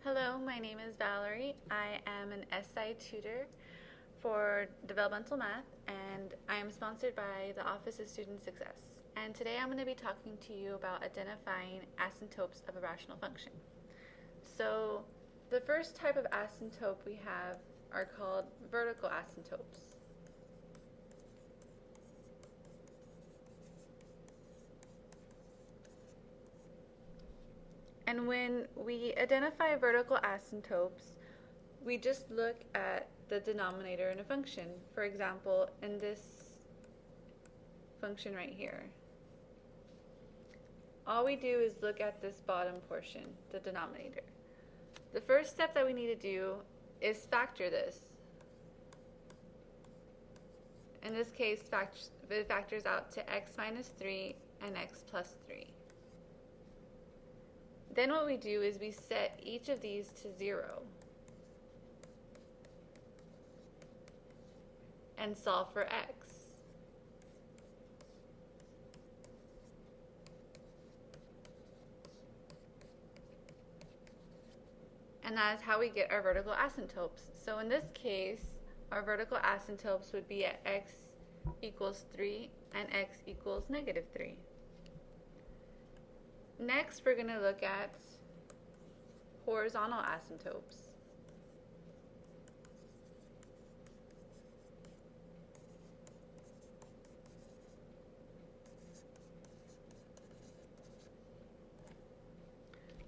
Hello, my name is Valerie. I am an SI tutor for developmental math, and I am sponsored by the Office of Student Success. And today I'm going to be talking to you about identifying asymptotes of a rational function. So the first type of asymptote we have are called vertical asymptotes. And when we identify vertical asymptotes, we just look at the denominator in a function. For example, in this function right here, all we do is look at this bottom portion, the denominator. The first step that we need to do is factor this. In this case, it factors out to x minus 3 and x plus 3. Then what we do is we set each of these to 0 and solve for x. And that is how we get our vertical asymptotes. So in this case, our vertical asymptotes would be at x equals 3 and x equals negative 3. Next, we're going to look at horizontal asymptotes.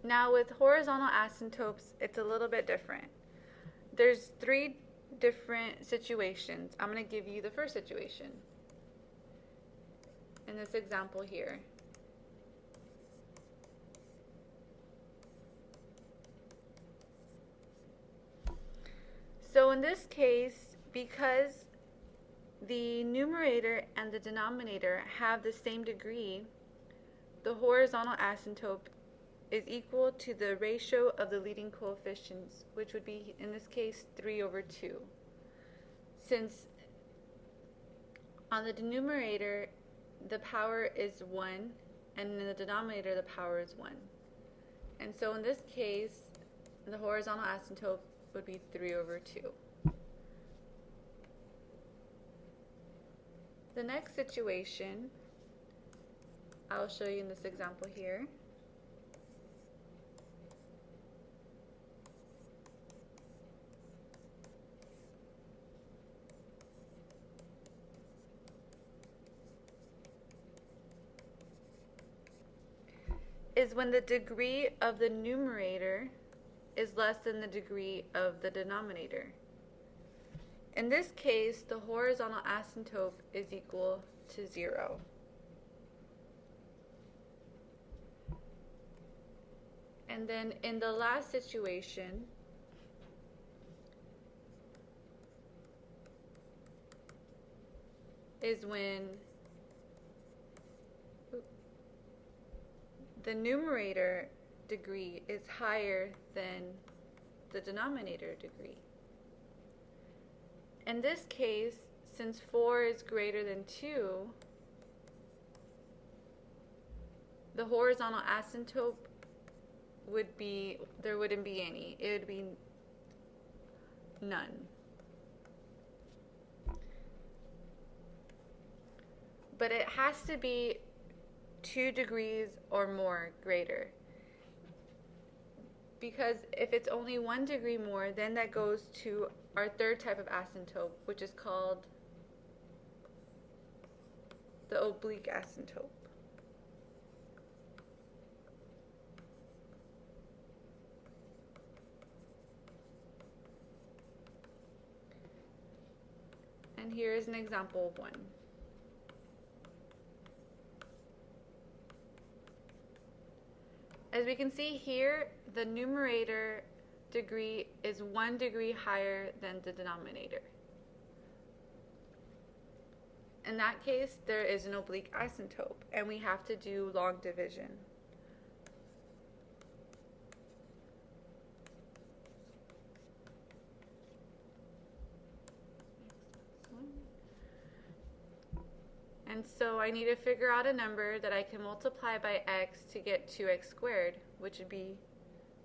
Now with horizontal asymptotes, it's a little bit different. There's 3 different situations. I'm going to give you the first situation in this example here. So in this case, because the numerator and the denominator have the same degree, the horizontal asymptote is equal to the ratio of the leading coefficients, which would be, in this case, 3/2. Since on the numerator, the power is 1, and in the denominator, the power is 1. And so in this case, the horizontal asymptote would be 3/2. The next situation, I'll show you in this example here. Is when the degree of the numerator is less than the degree of the denominator. In this case, the horizontal asymptote is equal to 0. And then in the last situation, is when the numerator degree is higher than the denominator degree. In this case, since 4 is greater than 2, the horizontal asymptote would be, there wouldn't be any. It would be none. But it has to be 2 degrees or more greater. Because if it's only 1 degree more, then that goes to our third type of asymptote, which is called the oblique asymptote. And here is an example of one. As we can see here, the numerator degree is 1 degree higher than the denominator. In that case, there is an oblique asymptote, and we have to do log division. And so I need to figure out a number that I can multiply by x to get 2x squared, which would be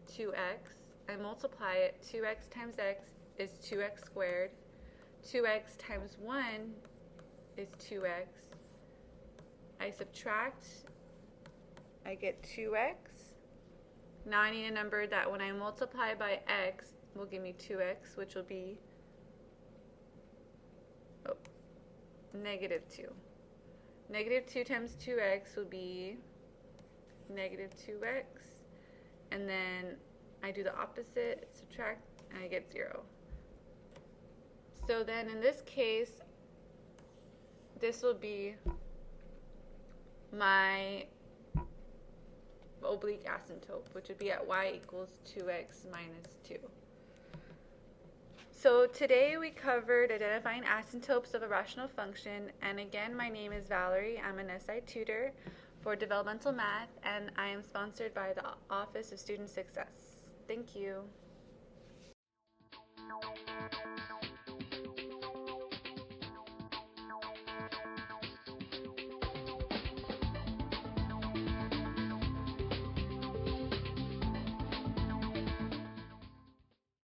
2x, I multiply it. 2x times x is 2x squared. 2x times 1 is 2x. I subtract, I get 2x. Now I need a number that when I multiply by x will give me 2x, which will be negative 2. Negative 2 times 2x will be negative 2x. And then I do the opposite, subtract, and I get 0. So then in this case, this will be my oblique asymptote, which would be at y equals 2x minus 2. So today we covered identifying asymptotes of a rational function, and again, my name is Valerie. I'm an SI tutor for developmental math, and I am sponsored by the Office of Student Success. Thank you.